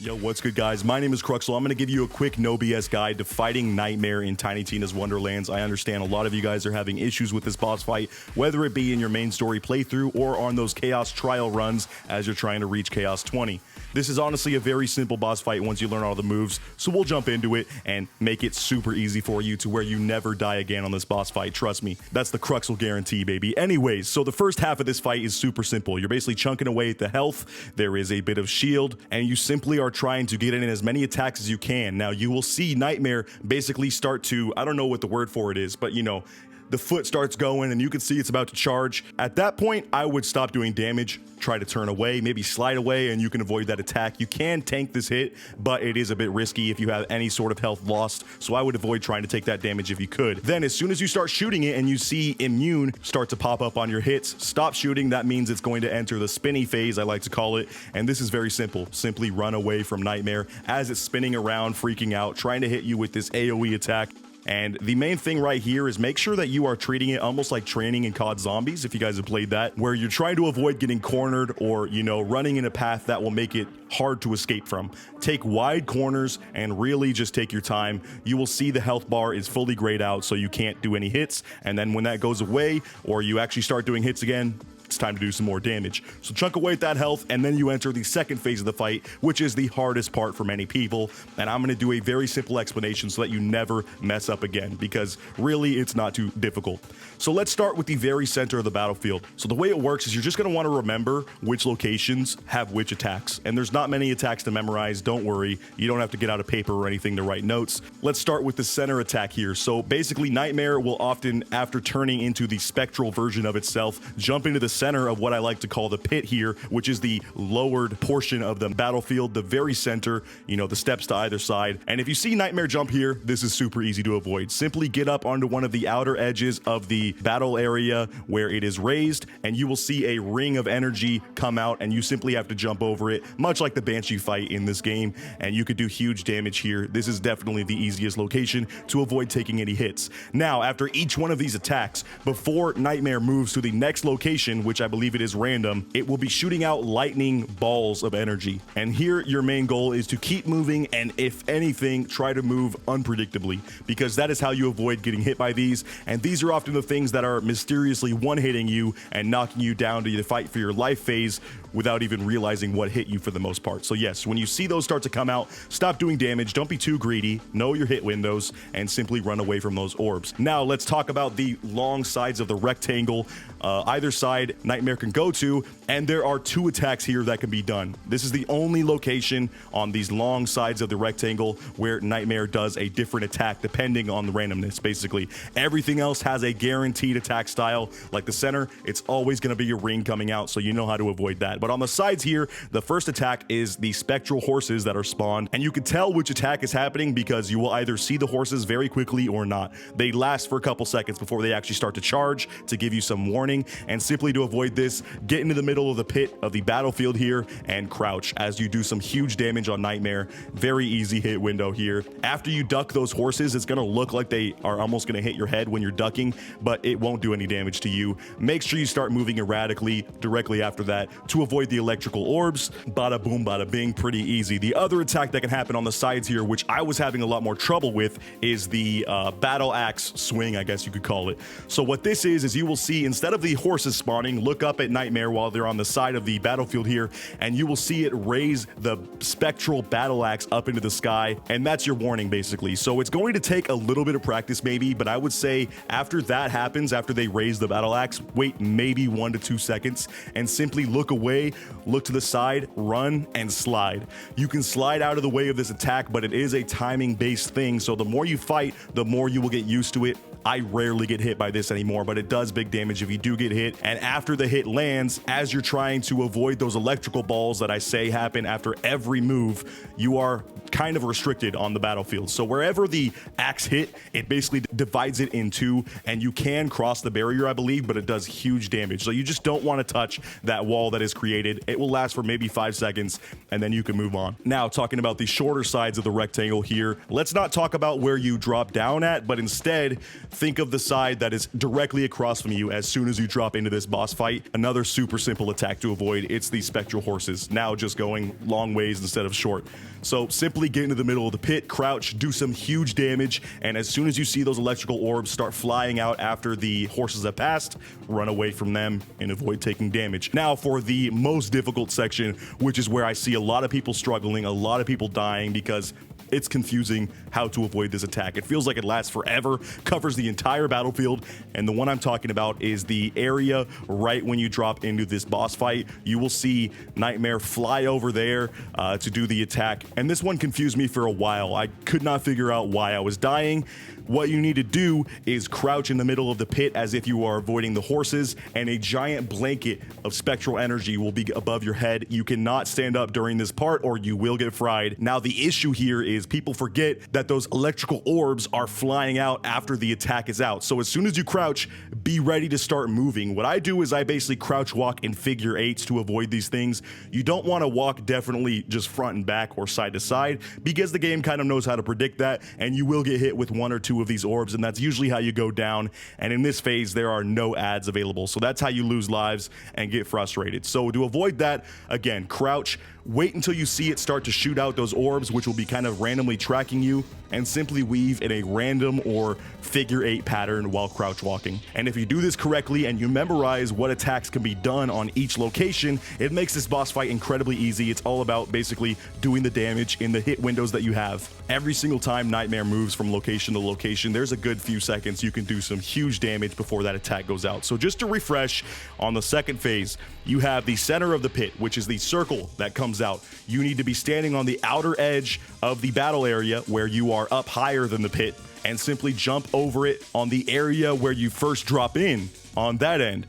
Yo, what's good, guys? My name is Cruxal. I'm going to give you a quick no BS guide to fighting Knight Mare in Tiny Tina's Wonderlands. I understand a lot of you guys are having issues with this boss fight, whether it be in your main story playthrough or on those Chaos trial runs as you're trying to reach Chaos 20. This is honestly a very simple boss fight once you learn all the moves, so we'll jump into it and make it super easy for you to where you never die again on this boss fight. Trust me, that's the Cruxal guarantee, baby. Anyways, so the first half of this fight is super simple. You're basically chunking away at the health. There is a bit of shield, and you simply are trying to get in as many attacks as you can. Now, you will see Knight Mare basically start to, I don't know what the word for it is, but you know, the foot starts going and you can see it's about to charge. At that point, I would stop doing damage, try to turn away, maybe slide away, and you can avoid that attack. You can tank this hit, but it is a bit risky if you have any sort of health lost, so I would avoid trying to take that damage if you could. Then as soon as you start shooting it and you see immune start to pop up on your hits, stop shooting. That means it's going to enter the Spinny Phase, I like to call it, and this is very simple. Simply run away from Knight Mare as it's spinning around, freaking out, trying to hit you with this AoE attack. And the main thing right here is make sure that you are treating it almost like training in COD Zombies, if you guys have played that, where you're trying to avoid getting cornered or, you know, running in a path that will make it hard to escape from. Take wide corners and really just take your time. You will see the health bar is fully grayed out, so you can't do any hits. And then when that goes away, or you actually start doing hits again, it's time to do some more damage. So chunk away at that health, and then you enter the second phase of the fight, which is the hardest part for many people. And I'm going to do a very simple explanation so that you never mess up again, because really it's not too difficult. So let's start with the very center of the battlefield. So the way it works is you're just going to want to remember which locations have which attacks. And there's not many attacks to memorize. Don't worry. You don't have to get out a paper or anything to write notes. Let's start with the center attack here. So basically, Knight Mare will often, after turning into the spectral version of itself, jump into the center of what I like to call the pit here, which is the lowered portion of the battlefield, the very center, you know, the steps to either side. And if you see Knight Mare jump here, this is super easy to avoid. Simply get up onto one of the outer edges of the battle area where it is raised, and you will see a ring of energy come out, and you simply have to jump over it, much like the Banshee fight in this game, and you could do huge damage here. This is definitely the easiest location to avoid taking any hits. Now, after each one of these attacks, before Knight Mare moves to the next location, which I believe it is random, it will be shooting out lightning balls of energy. And here, your main goal is to keep moving, and if anything, try to move unpredictably, because that is how you avoid getting hit by these. And these are often the things that are mysteriously one-hitting you and knocking you down to the fight for your life phase without even realizing what hit you for the most part. So yes, when you see those start to come out, stop doing damage, don't be too greedy, know your hit windows, and simply run away from those orbs. Now let's talk about the long sides of the rectangle. Either side Knight Mare can go to, and there are two attacks here that can be done. This is the only location on these long sides of the rectangle where Knight Mare does a different attack depending on the randomness. Basically, everything else has a guaranteed attack style. Like the center, it's always going to be a ring coming out, so you know how to avoid that. But on the sides here, the first attack is the Spectral Horses that are spawned, and you can tell which attack is happening because you will either see the horses very quickly or not. They last for a couple seconds before they actually start to charge to give you some warning. And simply to avoid this, get into the middle of the pit of the battlefield here and crouch as you do some huge damage on Knight Mare. Very easy hit window here. After you duck those horses, it's going to look like they are almost going to hit your head when you're ducking, but it won't do any damage to you. Make sure you start moving erratically directly after that to avoid the electrical orbs. Bada boom, bada bing, pretty easy. The other attack that can happen on the sides here, which I was having a lot more trouble with, is the battle axe swing, I guess you could call it. So what this is you will see, instead of the horses spawning, look up at Knight Mare while they're on the side of the battlefield here, and you will see it raise the spectral battle axe up into the sky, and that's your warning basically. So it's going to take a little bit of practice maybe, but I would say after that happens, after they raise the battle axe, wait maybe 1 to 2 seconds and simply look away, look to the side, run, and slide. You can slide out of the way of this attack, but it is a timing based thing, so the more you fight, the more you will get used to it. I rarely get hit by this anymore, but it does big damage if you do get hit. And after the hit lands, as you're trying to avoid those electrical balls that I say happen after every move, you are kind of restricted on the battlefield. So wherever the axe hit, it basically divides it in two, and you can cross the barrier, I believe, but it does huge damage. So you just don't want to touch that wall that is created. It will last for maybe 5 seconds, and then you can move on. Now, talking about the shorter sides of the rectangle here, let's not talk about where you drop down at, but instead think of the side that is directly across from you as soon as you drop into this boss fight. Another super simple attack to avoid. It's the Spectral Horses, now just going long ways instead of short. So simply get into the middle of the pit, crouch, do some huge damage, and as soon as you see those electrical orbs start flying out after the horses have passed, run away from them and avoid taking damage. Now for the most difficult section, which is where I see a lot of people struggling, a lot of people dying because it's confusing how to avoid this attack. It feels like it lasts forever, covers the entire battlefield, and the one I'm talking about is the area right when you drop into this boss fight. You will see Knight Mare fly over there to do the attack, and this one confused me for a while. I could not figure out why I was dying. What you need to do is crouch in the middle of the pit as if you are avoiding the horses, and a giant blanket of spectral energy will be above your head. You cannot stand up during this part or you will get fried. Now the issue here is people forget that those electrical orbs are flying out after the attack is out. So as soon as you crouch, be ready to start moving. What I do is I basically crouch walk in figure eights to avoid these things. You don't want to walk definitely just front and back or side to side because the game kind of knows how to predict that, and you will get hit with one or two of these orbs, and that's usually how you go down. And in this phase there are no ads available, so that's how you lose lives and get frustrated. So to avoid that, again, crouch, wait until you see it start to shoot out those orbs, which will be kind of randomly tracking you, and simply weave in a random or figure eight pattern while crouch walking. And if you do this correctly and you memorize what attacks can be done on each location, it makes this boss fight incredibly easy. It's all about basically doing the damage in the hit windows that you have. Every single time Knight Mare moves from location to location, there's a good few seconds you can do some huge damage before that attack goes out. So just to refresh, on the second phase, you have the center of the pit, which is the circle that comes out. You need to be standing on the outer edge of the battle area where you are up higher than the pit, and simply jump over it on the area where you first drop in on that end.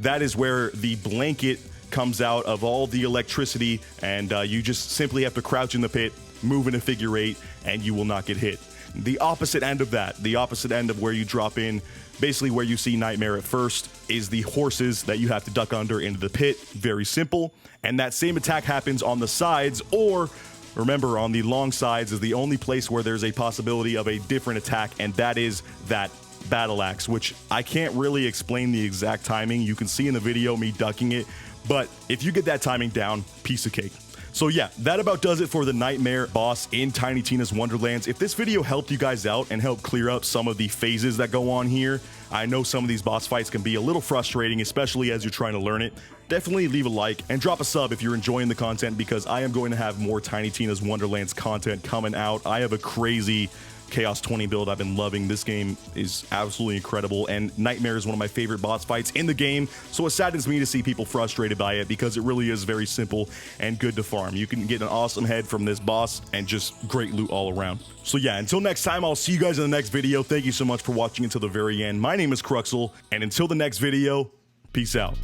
That is where the blanket comes out of all the electricity, and you just simply have to crouch in the pit, move in a figure eight, and you will not get hit. The opposite end of that, the opposite end of where you drop in, basically where you see Knight Mare at first, is the horses that you have to duck under into the pit. Very simple. And that same attack happens on the sides, or remember, on the long sides is the only place where there's a possibility of a different attack, and that is that battle axe, which I can't really explain the exact timing. You can see in the video me ducking it, but if you get that timing down, piece of cake. So yeah, that about does it for the Knight Mare boss in Tiny Tina's Wonderlands. If this video helped you guys out and helped clear up some of the phases that go on here, I know some of these boss fights can be a little frustrating, especially as you're trying to learn it. Definitely leave a like and drop a sub if you're enjoying the content, because I am going to have more Tiny Tina's Wonderlands content coming out. I have a crazy Chaos 20 build I've been loving. This game is absolutely incredible, and Knight Mare is one of my favorite boss fights in the game, so it saddens me to see people frustrated by it because it really is very simple and good to farm. You can get an awesome head from this boss and just great loot all around. So yeah, until next time, I'll see you guys in the next video. Thank you so much for watching until the very end. My name is Cruxal, and until the next video, peace out.